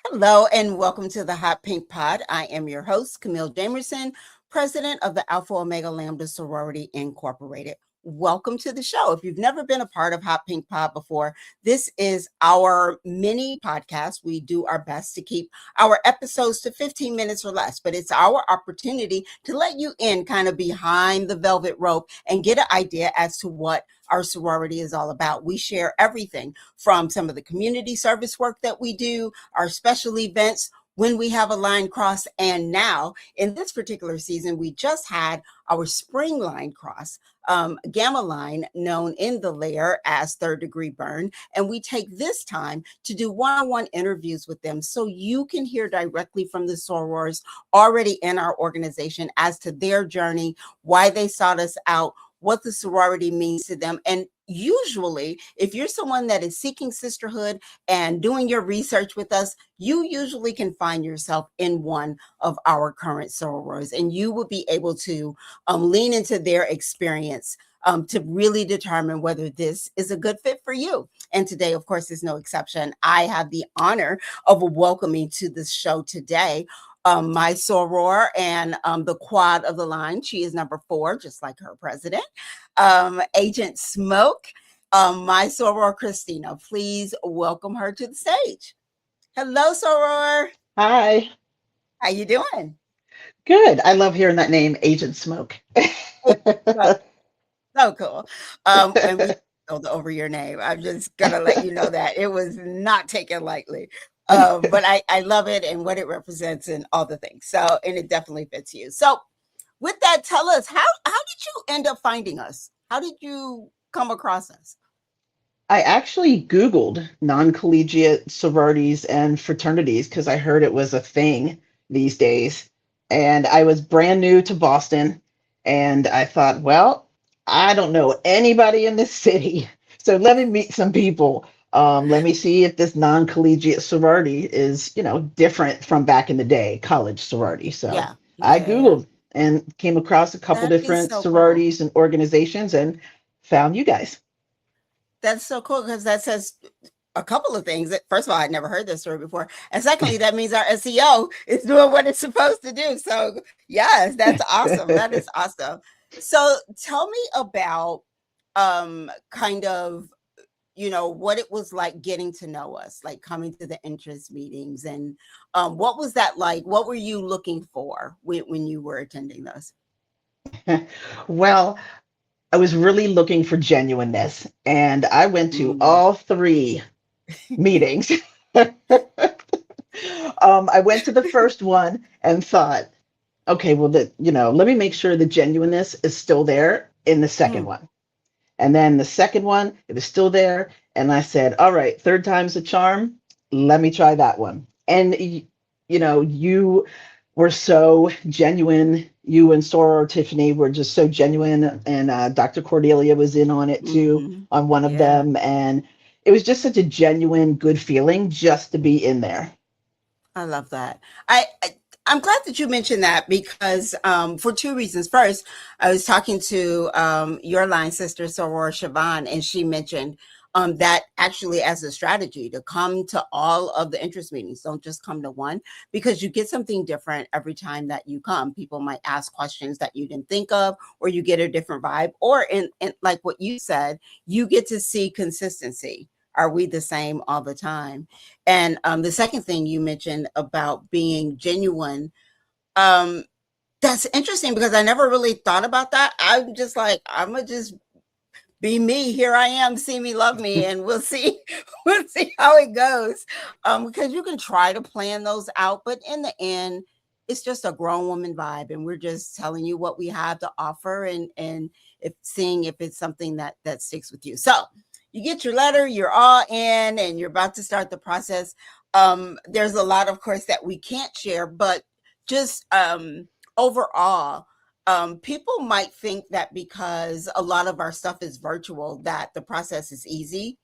Hello and welcome to the Hot Pink Pod. I am your host, Camille Jamerson, president of the Alpha Omega Lambda Sorority Incorporated. Welcome to the show. If you've never been a part of Hot Pink Pod before, this is our mini podcast. We do our best to keep our episodes to 15 minutes or less, but it's our opportunity to let you in kind of behind the velvet rope and get an idea as to what our sorority is all about. We share everything from some of the community service work that we do, our special events when we have a line cross. And now in this particular season, we just had our spring line cross, gamma line known in the layer as third degree burn. And we take this time to do one-on-one interviews with them so you can hear directly from the sorors already in our organization as to their journey, why they sought us out, what the sorority means to them. And usually, if you're someone that is seeking sisterhood and doing your research with us, you usually can find yourself in one of our current sorors, and you will be able to lean into their experience to really determine whether this is a good fit for you. And today, of course, is no exception. I have the honor of welcoming to this show today my soror and the quad of the line. She is number 4, just like her president, Agent Smoke. My soror, Christina. Please welcome her to the stage. Hello, soror. Hi. How you doing? Good. I love hearing that name, Agent Smoke. So, so cool. And we spelled over your name. I'm just gonna let you know that it was not taken lightly. But I love it and what it represents and all the things. So, and it definitely fits you. So, with that, tell us how did you end up finding us? How did you come across us? I actually Googled non-collegiate sororities and fraternities because I heard it was a thing these days. And I was brand new to Boston. And I thought, well, I don't know anybody in this city. So let me meet some people. Let me see if this non-collegiate sorority is, different from back in the day, college sorority. So Yeah, I yeah, Googled and came across a couple that is different so cool. sororities and organizations and found you guys. That's so cool because that says a couple of things. First of all, I'd never heard this story before, and secondly, that means our SEO is doing what it's supposed to do. So, yes, that's awesome. That is awesome. So, tell me about kind of what it was like getting to know us, like coming to the interest meetings, and what was that like? What were you looking for when you were attending those? Well, I was really looking for genuineness, and I went to Mm. all 3 meetings. I went to the first one and thought, okay, well, let me make sure the genuineness is still there in the second Mm. one. And then the second one, it was still there. And I said, all right, third time's a charm. Let me try that one. And, you were so genuine. You and Sora or Tiffany were just so genuine. And Dr. Cordelia was in on it too, Hmm. on one of Yeah. them. And it was just such a genuine, good feeling just to be in there. I love that. I'm glad that you mentioned that because for 2 reasons. First, I was talking to your line sister, Soror Siobhan, and she mentioned that actually as a strategy to come to all of the interest meetings, don't just come to one because you get something different every time that you come. People might ask questions that you didn't think of, or you get a different vibe, or in like what you said, you get to see consistency. Are we the same all the time? And the second thing you mentioned about being genuine, um, that's interesting because I never really thought about that. I'm just like, I'm gonna just be me. Here I am. See me, love me, and we'll see. We'll see how it goes. Because you can try to plan those out, but in the end, it's just a grown woman vibe, and we're just telling you what we have to offer, and if seeing if it's something that sticks with you. So you get your letter, you're all in, and you're about to start the process. There's a lot, of course, that we can't share, but just overall, people might think that because a lot of our stuff is virtual, that the process is easy,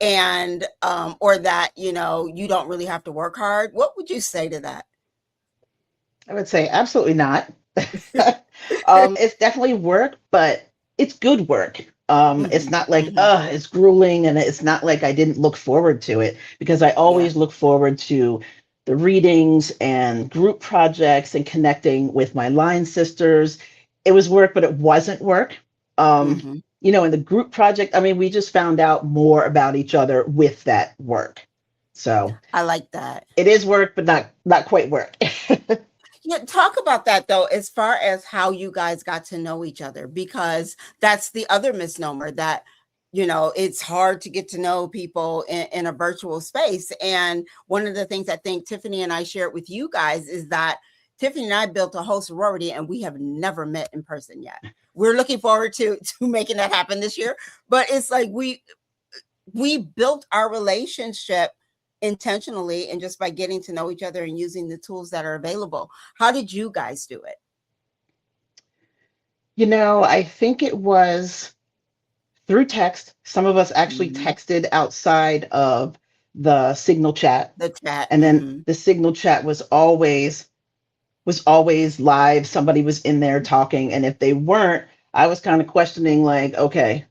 and or that you don't really have to work hard. What would you say to that? I would say absolutely not. It's definitely work, but it's good work. It's Mhm, not like, mhm. it's grueling, and it's not like I didn't look forward to it, because I Yeah. always look forward to the readings and group projects and connecting with my line sisters. It was work, but it wasn't work. Um, Mhm. in the group project, I mean, we just found out more about each other with that work. So I like that. it is work, but not quite work. Yeah, talk about that though, as far as how you guys got to know each other, because that's the other misnomer that, it's hard to get to know people in a virtual space. And one of the things I think Tiffany and I shared with you guys is that Tiffany and I built a whole sorority and we have never met in person yet. We're looking forward to making that happen this year. But it's like we built our relationship intentionally and just by getting to know each other and using the tools that are available. How did you guys do it? I think it was through text. Some of us actually Mhm. texted outside of the Signal chat, The chat. and then Mhm. the Signal chat was always live. Somebody was in there talking, and if they weren't, I was kind of questioning, like, okay,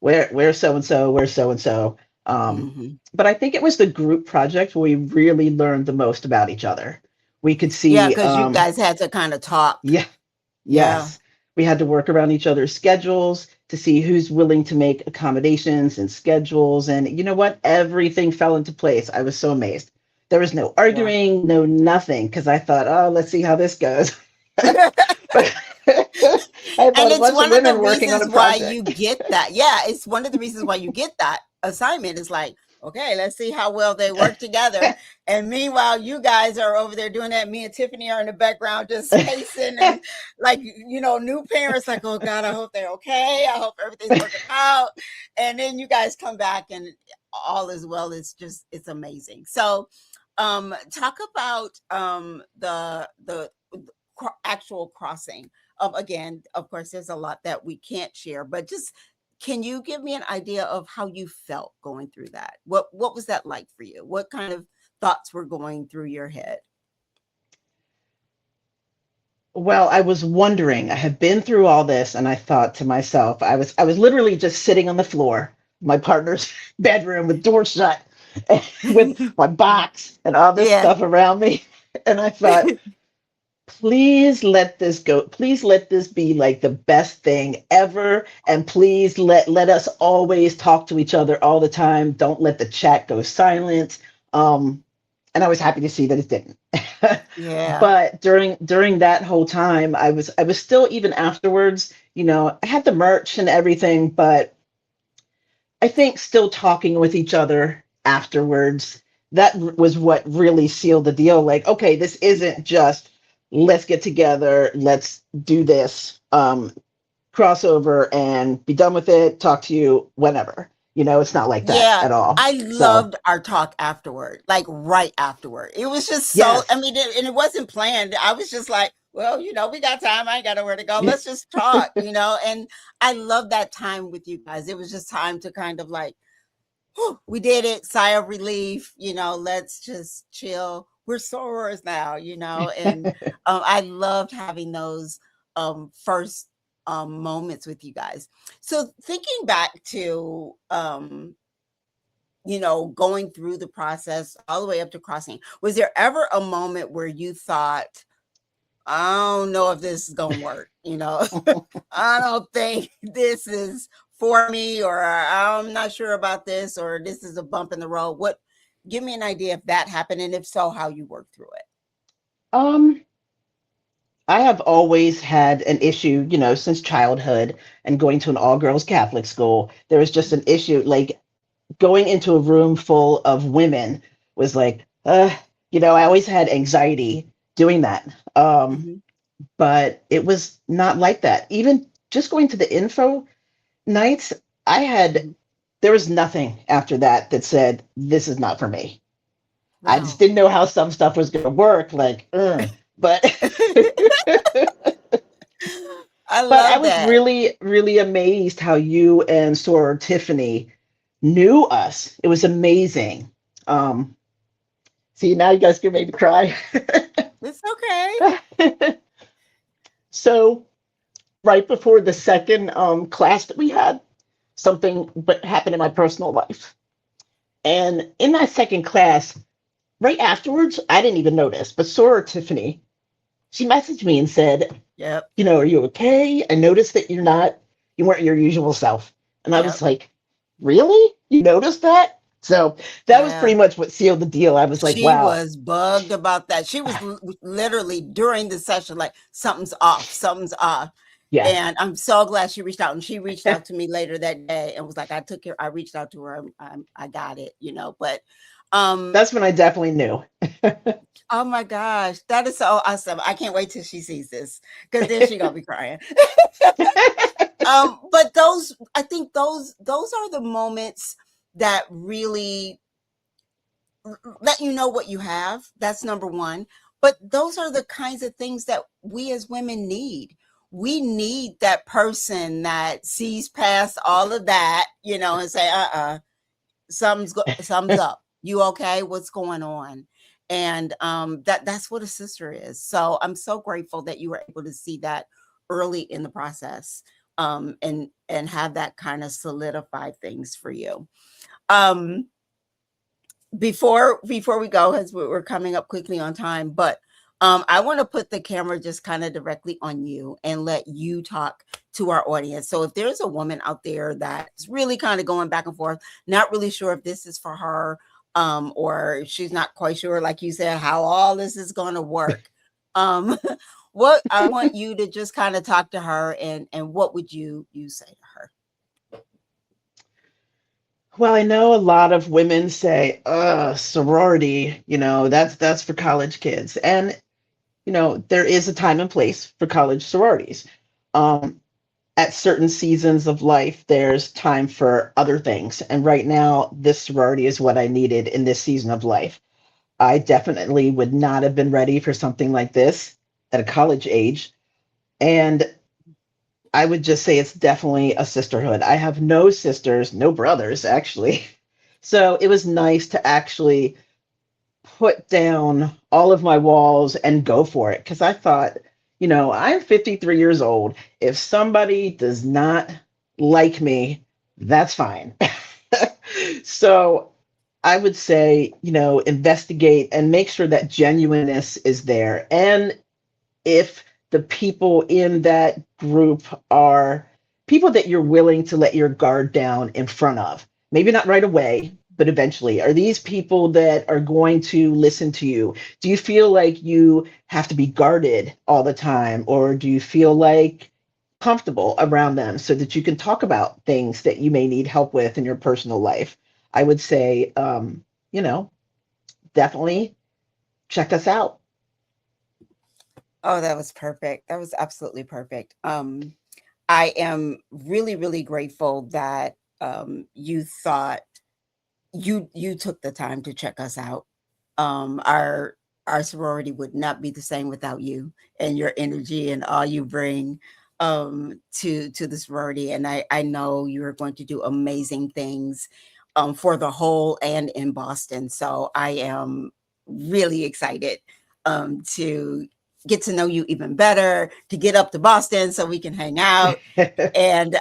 where's so and so, where's so and so. Mhm. But I think it was the group project where we really learned the most about each other. We could Yeah, see, because you guys had to kind of talk. yeah, Yeah. yes. We had to work around each other's schedules to see who's willing to make accommodations and schedules. And you know what? Everything fell into place. I was so amazed. There was no Yeah. arguing, no nothing, because I thought, oh, let's see how this goes. But I And thought a it's bunch of one of the women working on a reasons why you project. get that. Yeah, it's one of the reasons why you get that assignment. Is like, okay, let's see how well they work together. And meanwhile, you guys are over there doing that. Me and Tiffany are in the background just pacing and like, new parents like, oh God, I hope they're okay. I hope everything's working out. And then you guys come back and all is well. It's amazing. So talk about the actual crossing of, again, of course there's a lot that we can't share, but just can you give me an idea of how you felt going through that? What was that like for you? What kind of thoughts were going through your head? Well, I was wondering, I had been through all this, and I thought to myself, I was literally just sitting on the floor, my partner's bedroom with door shut, with my box and all this Yeah. stuff around me. And I thought, please let this go. Please let this be like the best thing ever. And please let us always talk to each other all the time. Don't let the chat go silent. And I was happy to see that it didn't. Yeah. But during that whole time, I was still, even afterwards, I had the merch and everything, but I think still talking with each other afterwards, that was what really sealed the deal. Like, okay, this isn't just let's get together, let's do this crossover and be done with it, talk to you whenever. It's not like that Yeah, at all. I So, loved our talk afterward, like right afterward. It was just so, I yes. mean, and it wasn't planned. I was just like, well, we got time. I ain't got nowhere to go. Let's just talk. And I love that time with you guys. It was just time to kind of like, whew, we did it, sigh of relief, let's just chill. We're sorors now, and I loved having those first moments with you guys. So thinking back to going through the process all the way up to crossing. Was there ever a moment where you thought, I don't know if this is going to work? I don't think this is for me, or I'm not sure about this, or this is a bump in the road. Give me an idea if that happened, and if so, how you worked through it. um I have always had an issue, since childhood and going to an all girls Catholic school. There was just an issue. Like, going into a room full of women was like, I always had anxiety doing that. Mhm, But it was not like that. Even just going to the info nights, I had, mhm. there was nothing after that that said, this is not for me. I just Wow. didn't know how some stuff was going to work. Like, but I but I love was that. really, really amazed how you and Soror Tiffany knew us. It was amazing. Um, See, now you guys can make me cry. It's okay. So, right before the second class that we had, something but happened in my personal life. And in that second class, right afterwards, I didn't even notice, but Soror Tiffany, she messaged me and said, Yep. are you okay? I noticed that you weren't your usual self. And I was Yep. like, really? You noticed that? So that was Yeah. pretty much what sealed the deal. I was like, She wow, was bugged about that. She was literally during the session, like, something's off, something's off. yeah, And I'm so glad she reached out. And she reached out to me later that day and was like, I reached out to her. I got it, But that's when I definitely knew. oh my gosh, that is so awesome. I can't wait till she sees this because then she gonna be crying. But I think those are the moments that really let you know what you have. That's number one. But those are the kinds of things that we as women need. We need that person that sees past all of that, and say, something's up. You okay? What's going on? And that's what a sister is. So I'm so grateful that you were able to see that early in the process, and have that kind of solidify things for you. Um, before we go, as we're coming up quickly on time, but I want to put the camera just kind of directly on you and let you talk to our audience. So if there's a woman out there that's really kind of going back and forth, not really sure if this is for her, or she's not quite sure, like you said, how all this is going to work, um, what I want you to just kind of talk to her, and what would you say to her? Well, I know a lot of women say, sorority, that's for college kids. And, there is a time and place for college sororities. Um, at certain seasons of life, there's time for other things. And right now, this sorority is what I needed in this season of life. I definitely would not have been ready for something like this at a college age. And I would just say it's definitely a sisterhood. I have no sisters, no brothers, actually. So it was nice to actually put down all of my walls and go for it because I thought, I'm 53 years old. If somebody does not like me, that's fine. So I would say, investigate and make sure that genuineness is there. And if the people in that group are people that you're willing to let your guard down in front of, maybe not right away, but eventually, are these people that are going to listen to you? Do you feel like you have to be guarded all the time, or do you feel like comfortable around them so that you can talk about things that you may need help with in your personal life? I would say, definitely check us out. Oh, that was perfect. That was absolutely perfect. I am really, really grateful that you thought you took the time to check us out. Our sorority would not be the same without you and your energy and all you bring to the sorority. And I know you're going to do amazing things for the whole and in Boston. So I am really excited to get to know you even better, to get up to Boston so we can hang out, and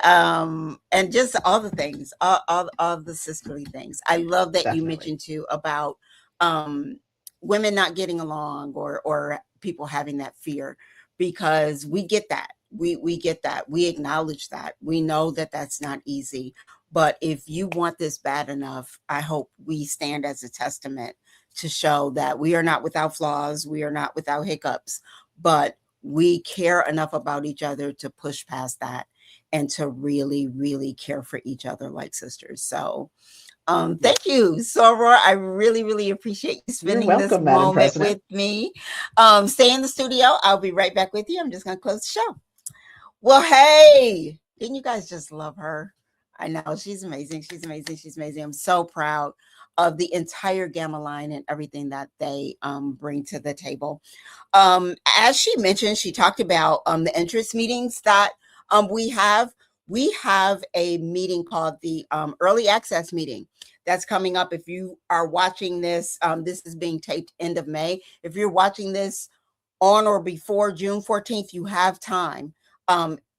just all the things, all the sisterly things. I love that you Definitely. mentioned too about um women not getting along, or people having that fear, because we get that. We get that. We acknowledge that. We know that that's not easy. But if you want this bad enough, I hope we stand as a testament to show that we are not without flaws, we are not without hiccups, but we care enough about each other to push past that and to really, really care for each other like sisters. So, thank Yes. you, Soror. I really, really appreciate you You're spending this welcome, Madam moment President. with me. Stay in the studio. I'll be right back with you. I'm just going to close the show. Well, hey, didn't you guys just love her? I know she's amazing. She's amazing. She's amazing. I'm so proud of the entire Gamma line and everything that they bring to the table. As she mentioned, she talked about the interest meetings that we have. We have a meeting called the early access meeting that's coming up. If you are watching this, this is being taped end of May. If you're watching this on or before June 14th, you have time.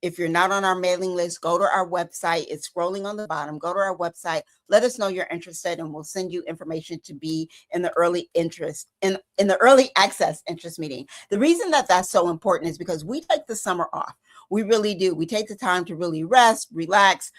If you're not on our mailing list, go to our website. It's scrolling on the bottom. Go to our website. Let us know you're interested, and we'll send you information to be in the early interest in the early access interest meeting. The reason that that's so important is because we take the summer off. We really do. We take the time to really rest, relax.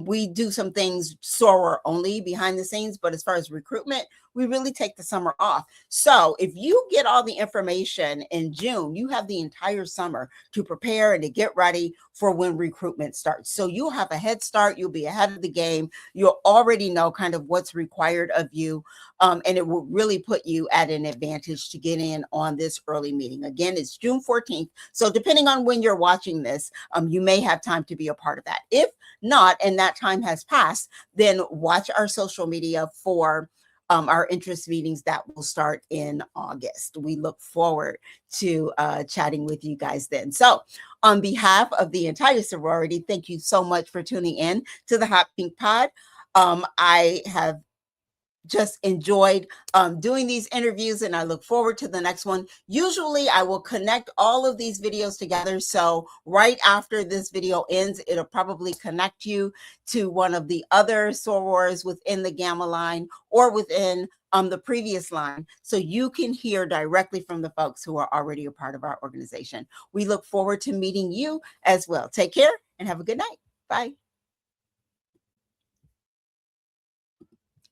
We do some things soror only behind the scenes, but as far as recruitment, we really take the summer off. So if you get all the information in June, you have the entire summer to prepare and to get ready for when recruitment starts. So you'll have a head start. You'll be ahead of the game. You'll already know kind of what's required of you. And it will really put you at an advantage to get in on this early meeting. Again, it's June 14th. So depending on when you're watching this, you may have time to be a part of that. If not, and that time has passed, then watch our social media for our interest meetings that will start in August. We look forward to chatting with you guys then. So on behalf of the entire sorority, thank you so much for tuning in to the Hot Pink Pod. I have just enjoyed doing these interviews, and I look forward to the next one. Usually I will connect all of these videos together. So right after this video ends, it'll probably connect you to one of the other sorors within the Gamma line or within the previous line, so you can hear directly from the folks who are already a part of our organization. We look forward to meeting you as well. Take care and have a good night. Bye.